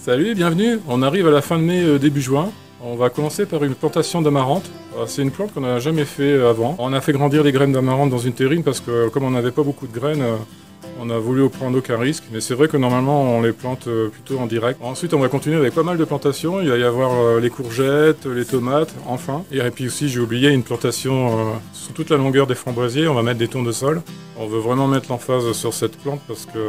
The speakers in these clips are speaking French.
Salut, bienvenue. On arrive à la fin de mai, début juin. On va commencer par une plantation d'amarante. C'est une plante qu'on n'a jamais fait avant. On a fait grandir les graines d'amarante dans une terrine parce que comme on n'avait pas beaucoup de graines, on a voulu prendre aucun risque. Mais c'est vrai que normalement on les plante plutôt en direct. Ensuite on va continuer avec pas mal de plantations. Il va y avoir les courgettes, les tomates, enfin. Et puis aussi j'ai oublié une plantation sur toute la longueur des framboisiers. On va mettre des tournesols. On veut vraiment mettre l'emphase sur cette plante parce que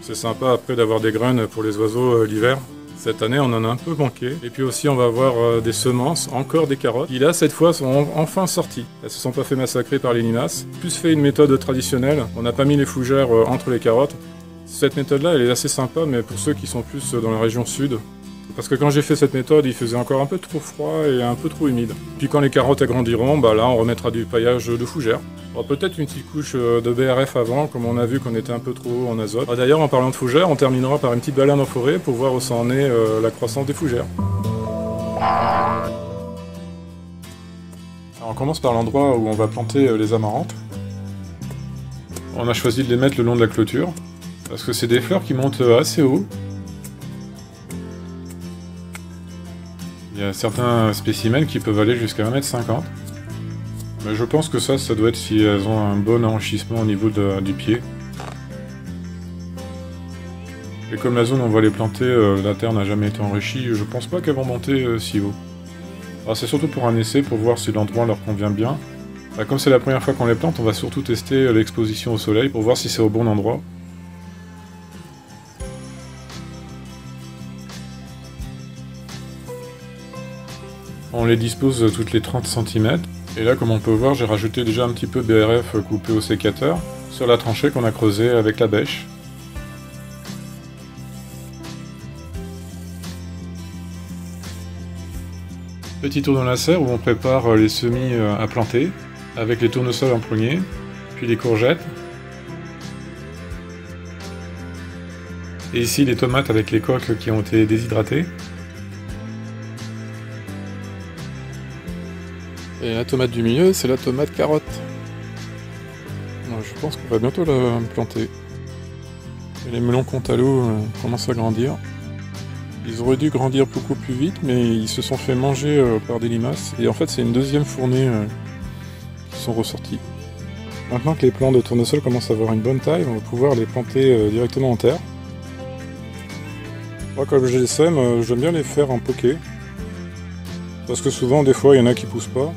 c'est sympa après d'avoir des graines pour les oiseaux l'hiver. Cette année, on en a un peu manqué. Et puis aussi, on va avoir des semences, encore des carottes, qui là, cette fois, sont enfin sorties. Elles se sont pas fait massacrer par les limaces. Plus fait une méthode traditionnelle. On n'a pas mis les fougères entre les carottes. Cette méthode-là, elle est assez sympa, mais pour ceux qui sont plus dans la région sud. Parce que quand j'ai fait cette méthode, il faisait encore un peu trop froid et un peu trop humide. Puis quand les carottes agrandiront, bah là, on remettra du paillage de fougères. Peut-être une petite couche de BRF avant, comme on a vu qu'on était un peu trop haut en azote. D'ailleurs, en parlant de fougères, on terminera par une petite balade en forêt pour voir où ça en est la croissance des fougères. Alors, on commence par l'endroit où on va planter les amarantes. On a choisi de les mettre le long de la clôture, parce que c'est des fleurs qui montent assez haut. Il y a certains spécimens qui peuvent aller jusqu'à 1,50 m. Mais je pense que ça doit être si elles ont un bon enrichissement au niveau du pied. Et comme la zone où on va les planter, la terre n'a jamais été enrichie, je pense pas qu'elles vont monter si haut. Alors c'est surtout pour un essai, pour voir si l'endroit leur convient bien. Comme c'est la première fois qu'on les plante, on va surtout tester l'exposition au soleil pour voir si c'est au bon endroit. On les dispose toutes les 30 cm. Et là, comme on peut voir, j'ai rajouté déjà un petit peu de BRF coupé au sécateur sur la tranchée qu'on a creusée avec la bêche. Petit tour dans la serre où on prépare les semis à planter, avec les tournesols empoignés, puis les courgettes. Et ici les tomates avec les coques qui ont été déshydratées. Et la tomate du milieu, c'est la tomate carotte. Je pense qu'on va bientôt la planter. Et les melons Cantaloupe commencent à grandir. Ils auraient dû grandir beaucoup plus vite, mais ils se sont fait manger par des limaces. Et en fait, c'est une deuxième fournée qui sont ressortis. Maintenant que les plants de tournesol commencent à avoir une bonne taille, on va pouvoir les planter directement en terre. Moi, comme je les sème, j'aime bien les faire en poké. Parce que souvent, des fois, il y en a qui poussent pas.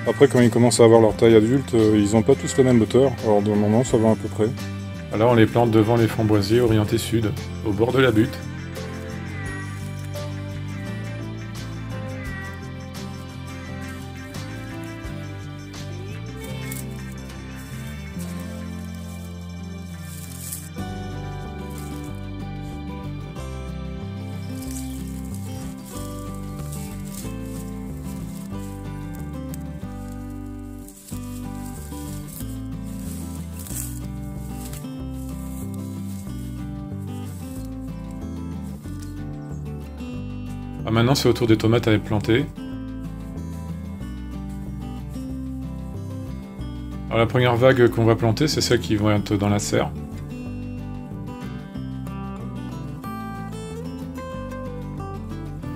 Après, quand ils commencent à avoir leur taille adulte, ils n'ont pas tous la même hauteur. Alors, de moment, ça va à peu près. Alors, on les plante devant les framboisiers orientés sud, au bord de la butte. Maintenant, c'est au tour des tomates à les planter. Alors, la première vague qu'on va planter, c'est celles qui vont être dans la serre.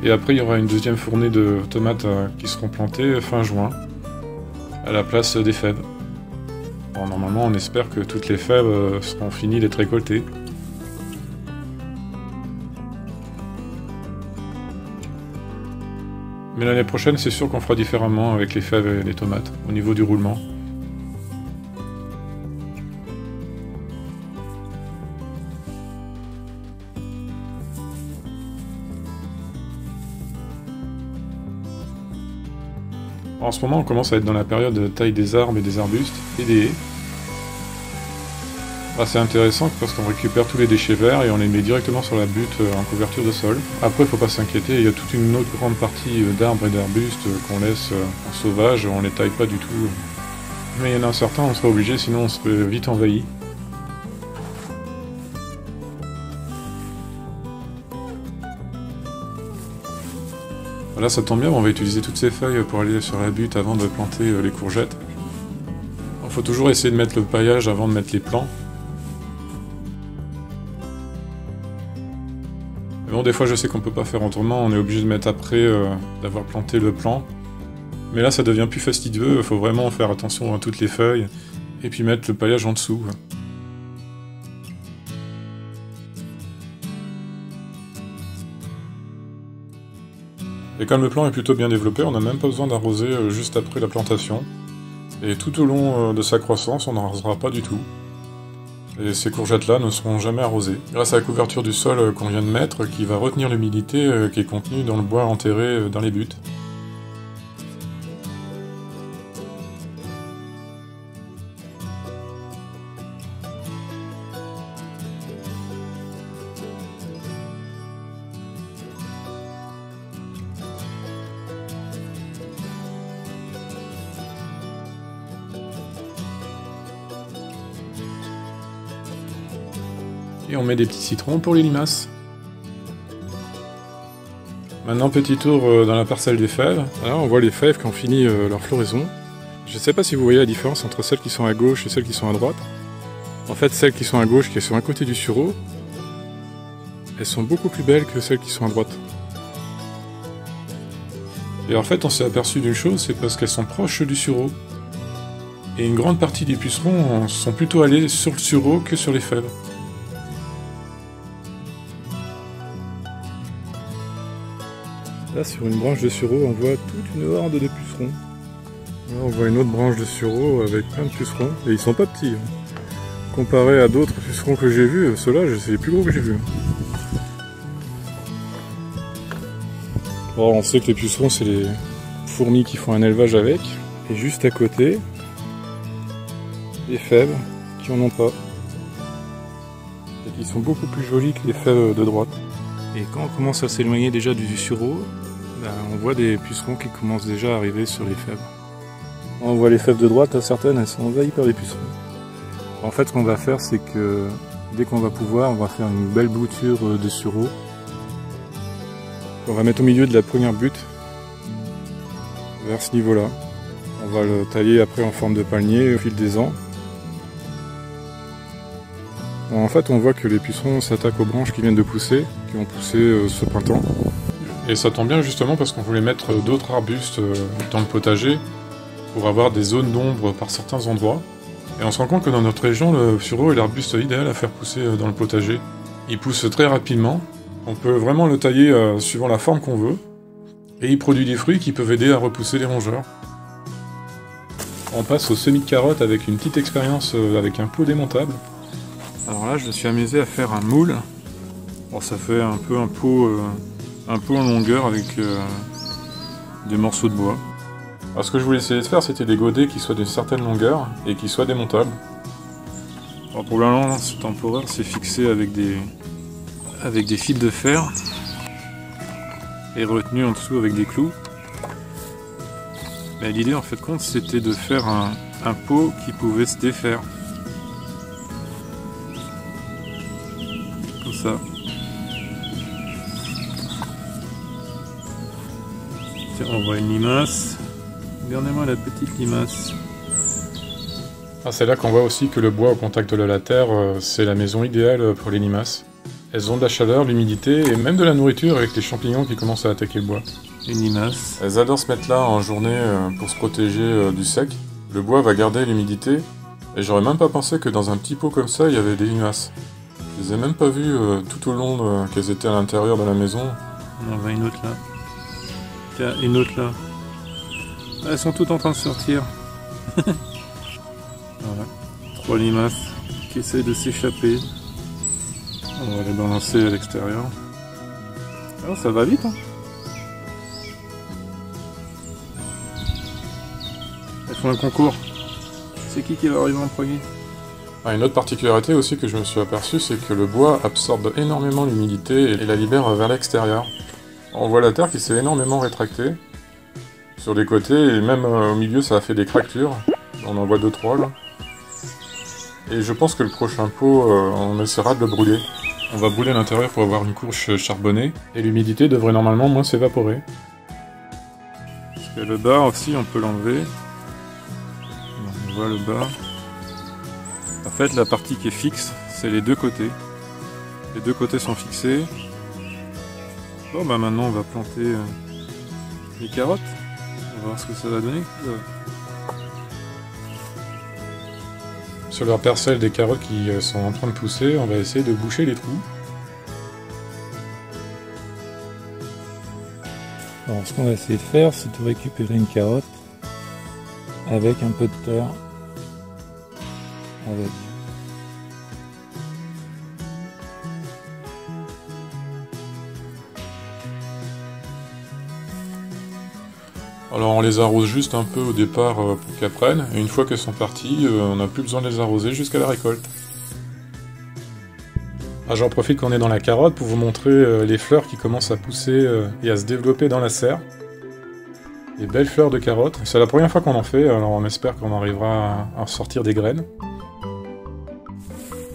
Et après, il y aura une deuxième fournée de tomates qui seront plantées fin juin, à la place des fèves. Bon, normalement, on espère que toutes les fèves seront finies d'être récoltées. Mais l'année prochaine, c'est sûr qu'on fera différemment avec les fèves et les tomates, au niveau du roulement. En ce moment, on commence à être dans la période de taille des arbres et des arbustes et des haies. C'est intéressant parce qu'on récupère tous les déchets verts et on les met directement sur la butte en couverture de sol. Après, il ne faut pas s'inquiéter, il y a toute une autre grande partie d'arbres et d'arbustes qu'on laisse en sauvage, on ne les taille pas du tout. Mais il y en a certains, on serait obligé, sinon on serait vite envahi. Là, ça tombe bien, on va utiliser toutes ces feuilles pour aller sur la butte avant de planter les courgettes. Il faut toujours essayer de mettre le paillage avant de mettre les plants. Bon, des fois je sais qu'on peut pas faire autrement, on est obligé de mettre après d'avoir planté le plant. Mais là ça devient plus fastidieux, il faut vraiment faire attention à toutes les feuilles, et puis mettre le paillage en dessous. Et comme le plant est plutôt bien développé, on n'a même pas besoin d'arroser juste après la plantation. Et tout au long de sa croissance, on n'arrosera pas du tout. Et ces courgettes-là ne seront jamais arrosées. Grâce à la couverture du sol qu'on vient de mettre, qui va retenir l'humidité qui est contenue dans le bois enterré dans les buts. Et on met des petits citrons pour les limaces. Maintenant, petit tour dans la parcelle des fèves. Là, on voit les fèves qui ont fini leur floraison. Je ne sais pas si vous voyez la différence entre celles qui sont à gauche et celles qui sont à droite. En fait, celles qui sont à gauche, qui sont à côté du sureau, elles sont beaucoup plus belles que celles qui sont à droite. Et en fait, on s'est aperçu d'une chose, c'est parce qu'elles sont proches du sureau. Et une grande partie des pucerons sont plutôt allés sur le sureau que sur les fèves. Là, sur une branche de sureau, on voit toute une horde de pucerons. Là, on voit une autre branche de sureau avec plein de pucerons. Et ils sont pas petits. Comparé à d'autres pucerons que j'ai vus, ceux-là, c'est les plus gros que j'ai vus. Bon, on sait que les pucerons, c'est les fourmis qui font un élevage avec. Et juste à côté, les fèves qui en ont pas. Et qui sont beaucoup plus jolies que les fèves de droite. Et quand on commence à s'éloigner déjà du sureau, on voit des pucerons qui commencent déjà à arriver sur les fèves. On voit les fèves de droite, certaines elles sont envahies par les pucerons. En fait, ce qu'on va faire, c'est que dès qu'on va pouvoir, on va faire une belle bouture de sureau. On va mettre au milieu de la première butte, vers ce niveau-là. On va le tailler après en forme de palmier au fil des ans. En fait, on voit que les pucerons s'attaquent aux branches qui viennent de pousser, qui ont poussé ce printemps. Et ça tombe bien justement parce qu'on voulait mettre d'autres arbustes dans le potager pour avoir des zones d'ombre par certains endroits. Et on se rend compte que dans notre région, le sureau est l'arbuste idéal à faire pousser dans le potager. Il pousse très rapidement, on peut vraiment le tailler suivant la forme qu'on veut, et il produit des fruits qui peuvent aider à repousser les rongeurs. On passe au semis de carottes avec une petite expérience avec un pot démontable. Alors là, je me suis amusé à faire un moule. Bon, ça fait un peu un pot en longueur avec des morceaux de bois. Alors, ce que je voulais essayer de faire, c'était des godets qui soient d'une certaine longueur et qui soient démontables. Alors, pour l'instant, c'est temporaire, c'est fixé avec des fils de fer et retenu en dessous avec des clous. Mais l'idée, en fait, compte, c'était de faire un pot qui pouvait se défaire. Comme ça. Tiens, on voit une limace. Regardez-moi la petite limace. Ah, c'est là qu'on voit aussi que le bois au contact de la terre, c'est la maison idéale pour les limaces. Elles ont de la chaleur, l'humidité et même de la nourriture avec les champignons qui commencent à attaquer le bois. Une limace. Elles adorent se mettre là en journée pour se protéger du sec. Le bois va garder l'humidité et j'aurais même pas pensé que dans un petit pot comme ça, il y avait des limaces. Je les ai même pas vues tout au long qu'elles étaient à l'intérieur de la maison. On en voit une autre là. Tiens, une autre là. Elles sont toutes en train de sortir. Voilà. 3 limaces qui essaient de s'échapper. On va les balancer à l'extérieur. Alors ça va vite, hein. Elles font un concours. C'est qui va arriver en premier? Une autre particularité aussi que je me suis aperçu, c'est que le bois absorbe énormément l'humidité et la libère vers l'extérieur. On voit la terre qui s'est énormément rétractée sur les côtés et même au milieu ça a fait des craquelures. On en voit 2-3 là. Et je pense que le prochain pot, on essaiera de le brûler. On va brûler à l'intérieur pour avoir une couche charbonnée et l'humidité devrait normalement moins s'évaporer. Parce que le bas aussi on peut l'enlever. On voit le bas. En fait la partie qui est fixe, c'est les deux côtés. Les deux côtés sont fixés. Bon bah maintenant on va planter les carottes. On va voir ce que ça va donner. Sur leur parcelle des carottes qui sont en train de pousser, on va essayer de boucher les trous. Alors ce qu'on va essayer de faire, c'est de récupérer une carotte avec un peu de terre. Avec. Alors on les arrose juste un peu au départ pour qu'elles prennent, et une fois qu'elles sont parties, on n'a plus besoin de les arroser jusqu'à la récolte. Ah, j'en profite qu'on est dans la carotte pour vous montrer les fleurs qui commencent à pousser et à se développer dans la serre. Des belles fleurs de carottes. C'est la première fois qu'on en fait, alors on espère qu'on arrivera à en sortir des graines.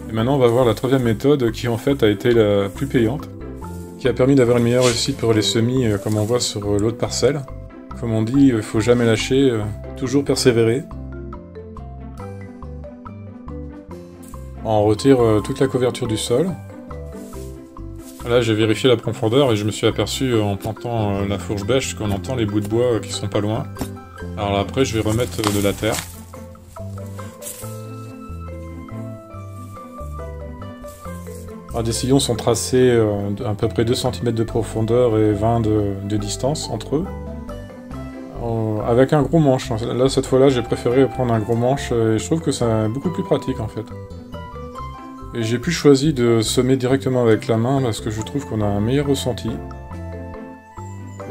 Et maintenant on va voir la troisième méthode qui en fait a été la plus payante, qui a permis d'avoir une meilleure réussite pour les semis comme on voit sur l'autre parcelle. Comme on dit, il faut jamais lâcher, toujours persévérer. On retire toute la couverture du sol. Là j'ai vérifié la profondeur et je me suis aperçu en plantant la fourche bêche qu'on entend les bouts de bois qui sont pas loin. Alors là, après je vais remettre de la terre. Alors, des sillons sont tracés à peu près 2 cm de profondeur et 20 de distance entre eux. Avec un gros manche. Là cette fois-là j'ai préféré prendre un gros manche et je trouve que c'est beaucoup plus pratique en fait. Et j'ai plus choisi de semer directement avec la main parce que je trouve qu'on a un meilleur ressenti.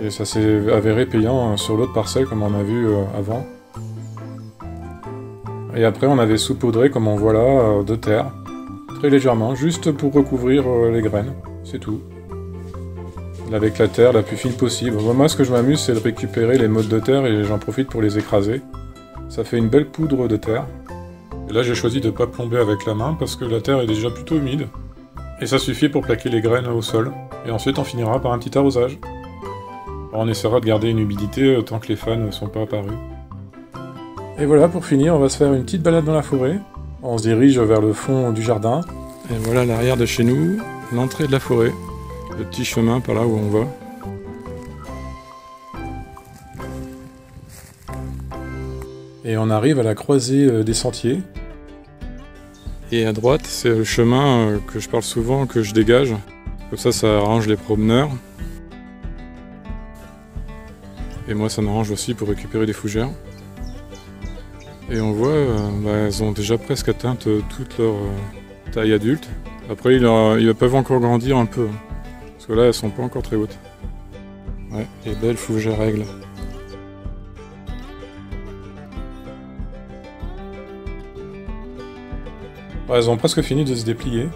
Et ça s'est avéré payant sur l'autre parcelle comme on a vu avant. Et après on avait saupoudré comme on voit là de terre. Très légèrement, juste pour recouvrir les graines. C'est tout. Avec la terre la plus fine possible. Moi ce que je m'amuse c'est de récupérer les mottes de terre et j'en profite pour les écraser. Ça fait une belle poudre de terre. Et là j'ai choisi de ne pas plomber avec la main parce que la terre est déjà plutôt humide. Et ça suffit pour plaquer les graines au sol. Et ensuite on finira par un petit arrosage. Alors, on essaiera de garder une humidité tant que les fans ne sont pas apparus. Et voilà, pour finir on va se faire une petite balade dans la forêt. On se dirige vers le fond du jardin. Et voilà l'arrière de chez nous, l'entrée de la forêt. Le petit chemin par là où on va. Et on arrive à la croisée des sentiers. Et à droite, c'est le chemin que je parle souvent, que je dégage. Comme ça arrange les promeneurs. Et moi, ça m'arrange aussi pour récupérer des fougères. Et on voit, elles ont déjà presque atteint toute leur taille adulte. Après, ils peuvent encore grandir un peu. Parce que là, elles sont pas encore très hautes. Ouais, les belles fougères aigles. Ouais, elles ont presque fini de se déplier.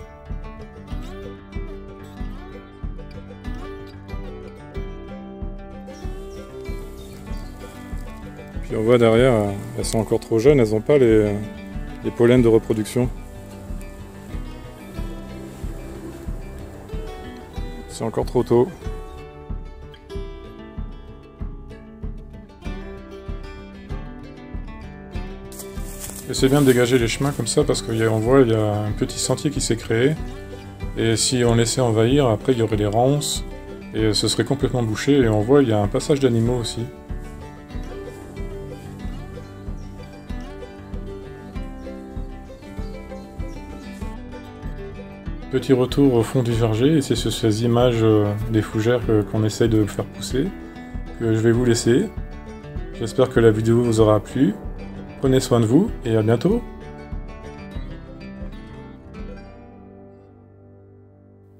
Puis on voit derrière, elles sont encore trop jeunes, elles n'ont pas les pollens de reproduction. C'est encore trop tôt. Et c'est bien de dégager les chemins comme ça parce qu'on voit il y a un petit sentier qui s'est créé. Et si on laissait envahir, après il y aurait des ronces et ce serait complètement bouché. Et on voit il y a un passage d'animaux aussi. Petit retour au fond du verger, et c'est sur ces images des fougères qu'on essaye de faire pousser que je vais vous laisser. J'espère que la vidéo vous aura plu. Prenez soin de vous et à bientôt.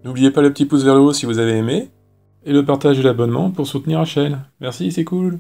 N'oubliez pas le petit pouce vers le haut si vous avez aimé, et le partage et l'abonnement pour soutenir la chaîne. Merci, c'est cool.